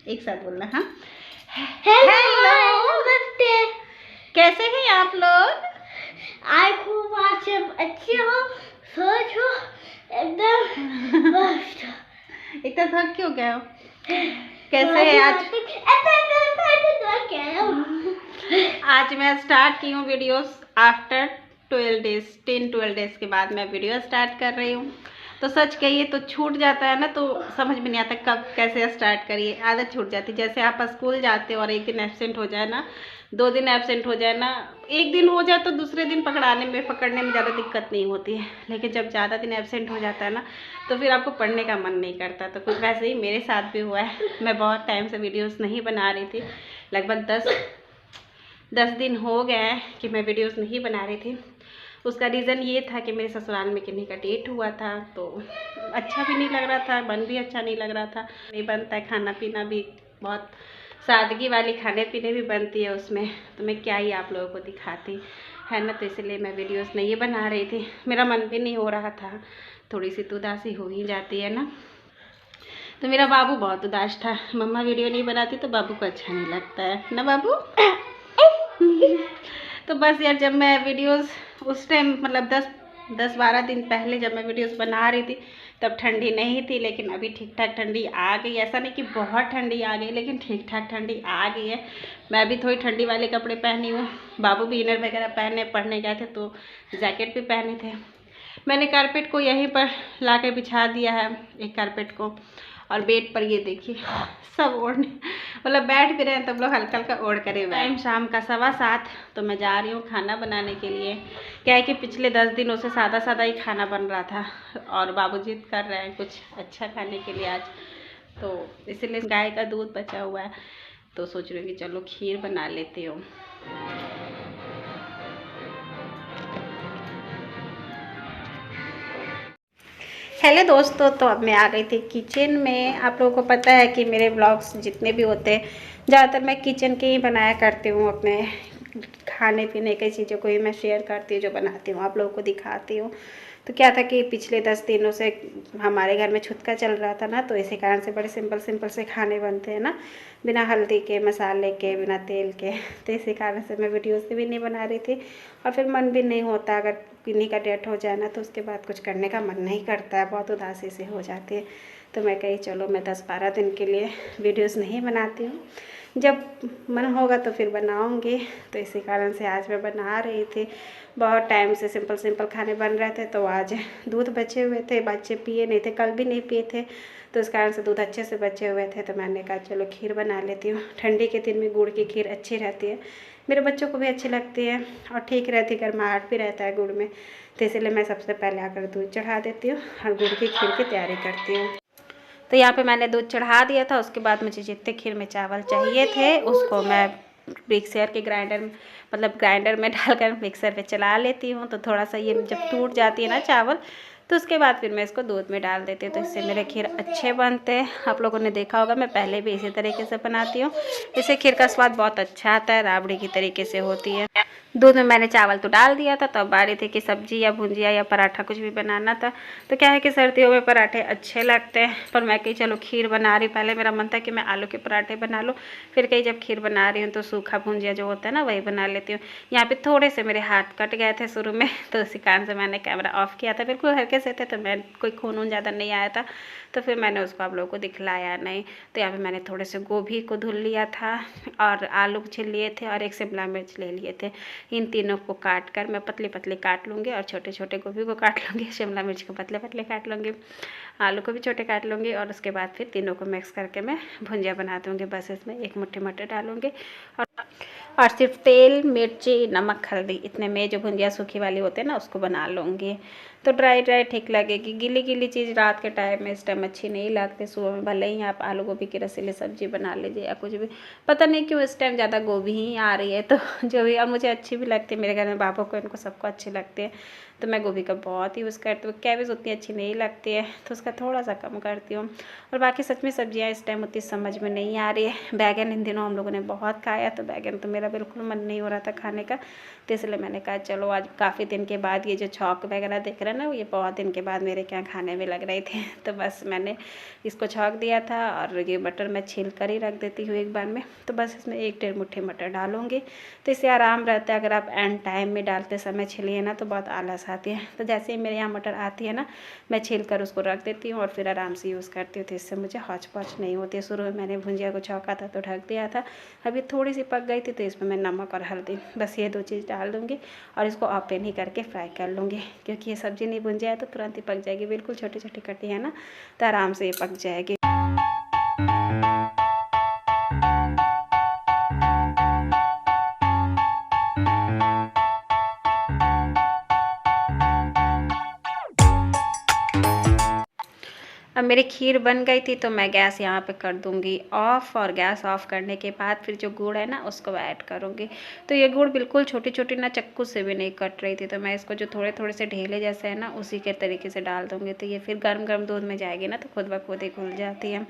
एक साथ बोलना। हाँ, हेलो नमस्ते। कैसे हैं आप लोग? आई खूब अच्छे हो, सोच हो एकदम मस्त। इतना थक क्यों गए हो? कैसे है आज? आज मैं स्टार्ट की हूँ वीडियोस आफ्टर 12 डेज, 10-12 डेज के बाद मैं वीडियो स्टार्ट कर रही हूँ। तो सच कहिए तो छूट जाता है ना, तो समझ में नहीं आता कब कैसे स्टार्ट करिए, आदत छूट जाती है। जैसे आप स्कूल जाते हो और एक दिन एब्सेंट हो जाए ना, 2 दिन एब्सेंट हो जाए ना, एक दिन हो जाए तो दूसरे दिन पकड़ने में ज़्यादा दिक्कत नहीं होती है। लेकिन जब ज़्यादा दिन एब्सेंट हो जाता है ना, तो फिर आपको पढ़ने का मन नहीं करता। तो कुछ वैसे ही मेरे साथ भी हुआ है। मैं बहुत टाइम से वीडियोस नहीं बना रही थी, लगभग 10 दिन हो गए हैं कि मैं वीडियोस नहीं बना रही थी। उसका रीज़न ये था कि मेरे ससुराल में किन्हीं का डेट हुआ था, तो अच्छा भी नहीं लग रहा था, मन भी अच्छा नहीं लग रहा था। नहीं बनता है, खाना पीना भी बहुत सादगी वाली खाने पीने भी बनती है उसमें, तो मैं क्या ही आप लोगों को दिखाती है ना। तो इसलिए मैं वीडियोस नहीं बना रही थी, मेरा मन भी नहीं हो रहा था। थोड़ी सी तो उदासी हो ही जाती है ना। तो मेरा बाबू बहुत उदास था, मम्मा वीडियो नहीं बनाती तो बाबू को अच्छा नहीं लगता है ना बाबू। तो बस यार, जब मैं वीडियोस उस टाइम मतलब 10-12 दिन पहले जब मैं वीडियोस बना रही थी, तब ठंडी नहीं थी, लेकिन अभी ठीक ठाक ठंडी आ गई। ऐसा नहीं कि बहुत ठंडी आ गई, लेकिन ठीक ठाक ठंडी आ गई है। मैं भी थोड़ी ठंडी वाले कपड़े पहनी हूँ, बाबू भी इनर वगैरह पहने, पढ़ने गए थे तो जैकेट भी पहने थे। मैंने कारपेट को यहीं पर ला कर बिछा दिया है, एक कारपेट को, और बेड पर ये देखिए सब ओढ़ने मतलब बैठ भी रहे हैं, तब लोग हल्का हल्का ओढ़ करे हुए। टाइम शाम का 7:15, तो मैं जा रही हूँ खाना बनाने के लिए। क्या है कि पिछले 10 दिनों से सादा सादा ही खाना बन रहा था, और बाबू जिद कर रहे हैं कुछ अच्छा खाने के लिए आज, तो इसलिए गाय का दूध बचा हुआ है, तो सोच रही हूँ कि चलो खीर बना लेती हूँ। हेलो दोस्तों, तो अब मैं आ गई थी किचन में। आप लोगों को पता है कि मेरे ब्लॉग्स जितने भी होते हैं, ज़्यादातर मैं किचन के ही बनाया करती हूँ। अपने खाने पीने की चीज़ों को ही मैं शेयर करती हूँ, जो बनाती हूँ आप लोगों को दिखाती हूँ। तो क्या था कि पिछले 10 दिनों से हमारे घर में छुतका चल रहा था ना, तो इसी कारण से बड़े सिंपल से खाने बनते हैं ना, बिना हल्दी के, मसाले के, बिना तेल के। तो इसी कारण से मैं वीडियोस भी नहीं बना रही थी, और फिर मन भी नहीं होता, अगर किन्हीं का डेथ हो जाए ना, तो उसके बाद कुछ करने का मन नहीं करता है, बहुत उदासी से हो जाती है। तो मैं कही चलो मैं 10-12 दिन के लिए वीडियोस नहीं बनाती हूँ, जब मन होगा तो फिर बनाऊँगी। तो इसी कारण से आज मैं बना रही थी। बहुत टाइम से सिंपल खाने बन रहे थे, तो आज दूध बचे हुए थे, बच्चे पिए नहीं थे, कल भी नहीं पिए थे, तो इस कारण से दूध अच्छे से बचे हुए थे। तो मैंने कहा चलो खीर बना लेती हूँ। ठंडी के दिन में गुड़ की खीर अच्छी रहती है, मेरे बच्चों को भी अच्छी लगती है, और ठीक रहती है, गर्माहट भी रहता है गुड़ में। तो इसलिए मैं सबसे पहले आकर दूध चढ़ा देती हूँ और गुड़ की खीर की तैयारी करती हूँ। तो यहाँ पे मैंने दूध चढ़ा दिया था। उसके बाद मुझे जितने खीर में चावल चाहिए थे, उसको मैं मिक्सर के ग्राइंडर में डालकर मिक्सर पे चला लेती हूँ। तो थोड़ा सा ये जब टूट जाती है ना चावल, तो उसके बाद फिर मैं इसको दूध में डाल देती हूँ, तो इससे मेरे खीर अच्छे बनते हैं। आप लोगों ने देखा होगा, मैं पहले भी इसी तरीके से बनाती हूँ, इससे खीर का स्वाद बहुत अच्छा आता है, राबड़ी की तरीके से होती है। दूध में मैंने चावल तो डाल दिया था, तब बारी थी कि सब्जी या भुंजिया या पराठा कुछ भी बनाना था। तो क्या है कि सर्दियों में पराठे अच्छे लगते हैं, पर मैं कही चलो खीर बना रही। पहले मेरा मन था कि मैं आलू के पराठे बना लूँ, फिर कहीं जब खीर बना रही हूँ तो सूखा भुंजिया जो होता है ना, वही बना लेती हूँ। यहाँ पे थोड़े से मेरे हाथ कट गए थे शुरू में, तो इसी कारण से मैंने कैमरा ऑफ किया था। बिल्कुल हल्के से थे, तो मैं कोई खून वून ज़्यादा नहीं आया था, तो फिर मैंने उसको आप लोगों को दिखलाया नहीं। तो यहाँ पे मैंने थोड़े से गोभी को धुल लिया था, और आलू छील लिए थे, और एक शिमला मिर्च ले लिए थे। इन तीनों को काट कर मैं पतले पतले काट लूँगी, और छोटे छोटे गोभी को काट लूँगी, शिमला मिर्च को पतले पतले काट लूँगी, आलू को भी छोटे काट लूँगी, और उसके बाद फिर तीनों को मिक्स करके मैं भुंजिया बना दूँगी। बस इसमें एक मुट्ठी मटर डालूँगी, और सिर्फ तेल, मिर्ची, नमक, हल्दी, इतने में जो भुंजिया सूखी वाली होते हैं ना, उसको बना लूँगी। तो ड्राई ठीक लगेगी। गीली गीली चीज़ रात के टाइम में इस टाइम अच्छी नहीं लगती। सुबह में भले ही आप आलू गोभी की रसीली सब्जी बना लीजिए या कुछ भी, पता नहीं क्यों इस टाइम ज़्यादा गोभी ही आ रही है, तो जो भी, और मुझे अच्छी भी लगती है, मेरे घर में बाबू को, इनको सबको अच्छी लगती है, तो मैं गोभी का बहुत यूज़ करती हूँ। कैबेज उतनी अच्छी नहीं लगती है, तो उसका का थोड़ा सा कम करती हूँ। और बाकी सच में सब्जियाँ इस टाइम उतनी समझ में नहीं आ रही है। बैगन इन दिनों हम लोगों ने बहुत खाया, तो बैगन तो मेरा बिल्कुल मन नहीं हो रहा था खाने का, तो इसलिए मैंने कहा चलो आज काफ़ी दिन के बाद ये जो छौंक वगैरह दिख रहा है ना, ये बहुत दिन के बाद मेरे क्या खाने में लग रहे थे, तो बस मैंने इसको छौंक दिया था। और ये मटर मैं छील कर ही रख देती हूँ एक बार में, तो बस इसमें 1-1.5 मुट्ठी मटर डालूंगी, तो इससे आराम रहता है। अगर आप एंड टाइम में डालते समय छिलिए ना तो बहुत आलस आती है। तो जैसे ही मेरे यहाँ मटर आती है ना, मैं छील कर उसको रख देती हूँ और फिर आराम से यूज़ करती हूँ, तो इससे मुझे हौच-पौच नहीं होती है। शुरू में मैंने भुंजिया को छौंका था तो ढक दिया था, अभी थोड़ी सी पक गई थी तो इसमें मैं नमक और हल्दी बस ये 2 चीज़ डाल दूँगी और इसको ओपन ही करके फ्राई कर लूँगी, क्योंकि ये सब्ज़ी नहीं भुन जाए तो तुरंत ही पक जाएगी। बिल्कुल छोटी-छोटी कटी है ना, तो आराम से ये पक जाएगी। अब मेरी खीर बन गई थी तो मैं गैस यहाँ पे कर दूँगी ऑफ़, और गैस ऑफ़ करने के बाद फिर जो गुड़ है ना उसको ऐड करूँगी। तो ये गुड़ बिल्कुल छोटी-छोटी ना चक्कू से भी नहीं कट रही थी, तो मैं इसको जो थोड़े-थोड़े से ढेले जैसे है ना उसी के तरीके से डाल दूँगी, तो ये फिर गर्म-गर्म दूध में जाएगी ना तो खुद ब खुद ही घुल जाती है।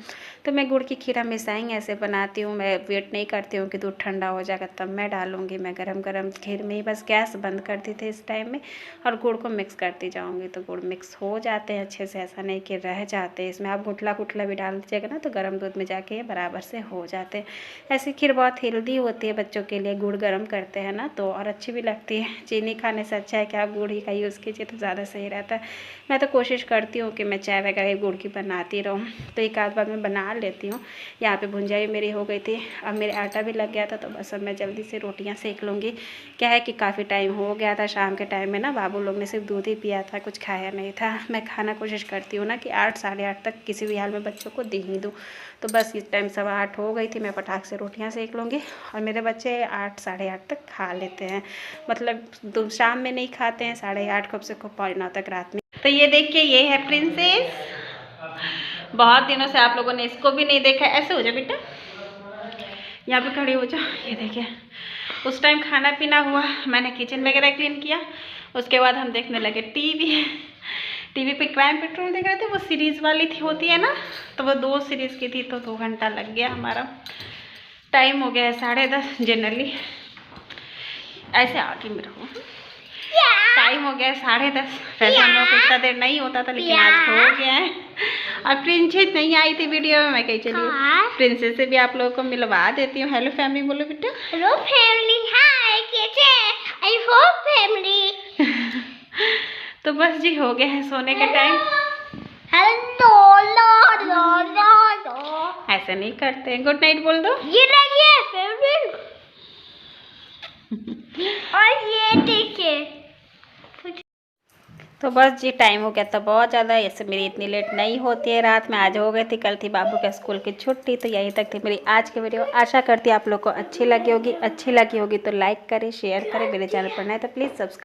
तो मैं गुड़ की खीर हमेशा ही ऐसे बनाती हूँ, मैं वेट नहीं करती हूँ कि दूध ठंडा हो जाएगा तब मैं डालूँगी। मैं गरम-गरम खीर में ही बस गैस बंद कर दी थी इस टाइम में और गुड़ को मिक्स करती जाऊँगी, तो गुड़ मिक्स हो जाते हैं अच्छे से, ऐसा नहीं कि रह जाते। इसमें आप गुठला भी डाल दीजिएगा ना तो गर्म दूध में जाके ये बराबर से हो जाते हैं। ऐसी खीर बहुत हेल्दी होती है बच्चों के लिए, गुड़ गर्म करते हैं ना तो, और अच्छी भी लगती है। चीनी खाने से अच्छा है कि आप गुड़ ही का यूज़ कीजिए तो ज़्यादा सही रहता है। मैं तो कोशिश करती हूँ कि मैं चाय वगैरह गुड़ की बनाती रहूँ, तो एक आध बार मैं बना लेती हूँ। यहाँ पे भुंजिया भी मेरी हो गई थी, अब मेरे आटा भी लग गया था, तो बस अब मैं जल्दी से रोटियाँ सेक लूँगी। क्या है कि काफ़ी टाइम हो गया था, शाम के टाइम में ना बाबू लोग ने सिर्फ दूध ही पिया था, कुछ खाया नहीं था। मैं खाना कोशिश करती हूँ ना कि 8 साढ़े 8 तक किसी भी हाल में बच्चों को दे ही दूँ। तो बस इस टाइम 7:15 हो गई थी, मैं फटाक से रोटियां सेक लूँगी और मेरे बच्चे 8 साढ़े 8 तक खा लेते हैं, मतलब शाम में नहीं खाते हैं, 8:30 कब से खूब 9:15 तक रात में। तो ये देखिए, ये है प्रिंसेस, बहुत दिनों से आप लोगों ने इसको भी नहीं देखा। ऐसे हो जाए बेटा, यहाँ पे खड़ी हो जाओ। ये देखिए, उस टाइम खाना पीना हुआ, मैंने किचन वगैरह क्लीन किया, उसके बाद हम देखने लगे टीवी पे क्राइम पेट्रोल देख रहे थे, वो सीरीज़ वाली थी होती है ना, तो वो 2 सीरीज़ की थी, तो 2 घंटा लग गया हमारा। टाइम हो गया है 10:30, जनरली ऐसे आके मेरे को टाइम हो गया है 10:30। वैसे हम लोग को इतना देर नहीं होता था, लेकिन आज हो गया है। और प्रिंसेस नहीं आई थी वीडियो में, मैं कही चलिए प्रिंसेस से भी आप लोगों को मिलवा देती हूँ। हेलो फैमिली बोलो बेटा। हेलो फैमिली, हाय कैसे, आई होप फैमिली। तो बस जी हो गया है सोने का टाइम। हेलो लो लो लो लो, ऐसे नहीं करते हैं, गुड नाइट बोल दो। ये देखिए फैमिली, और ये देखिए। तो बस जी टाइम हो गया था बहुत ज़्यादा, ऐसे मेरी इतनी लेट नहीं होती है रात में, आज हो गई थी, कल थी बाबू के स्कूल की छुट्टी। तो यही तक थी मेरी आज की वीडियो, आशा करती है आप लोग को अच्छी लगी होगी। अच्छी लगी होगी तो लाइक करें, शेयर करें, मेरे चैनल पर नए तो प्लीज़ सब्सक्राइब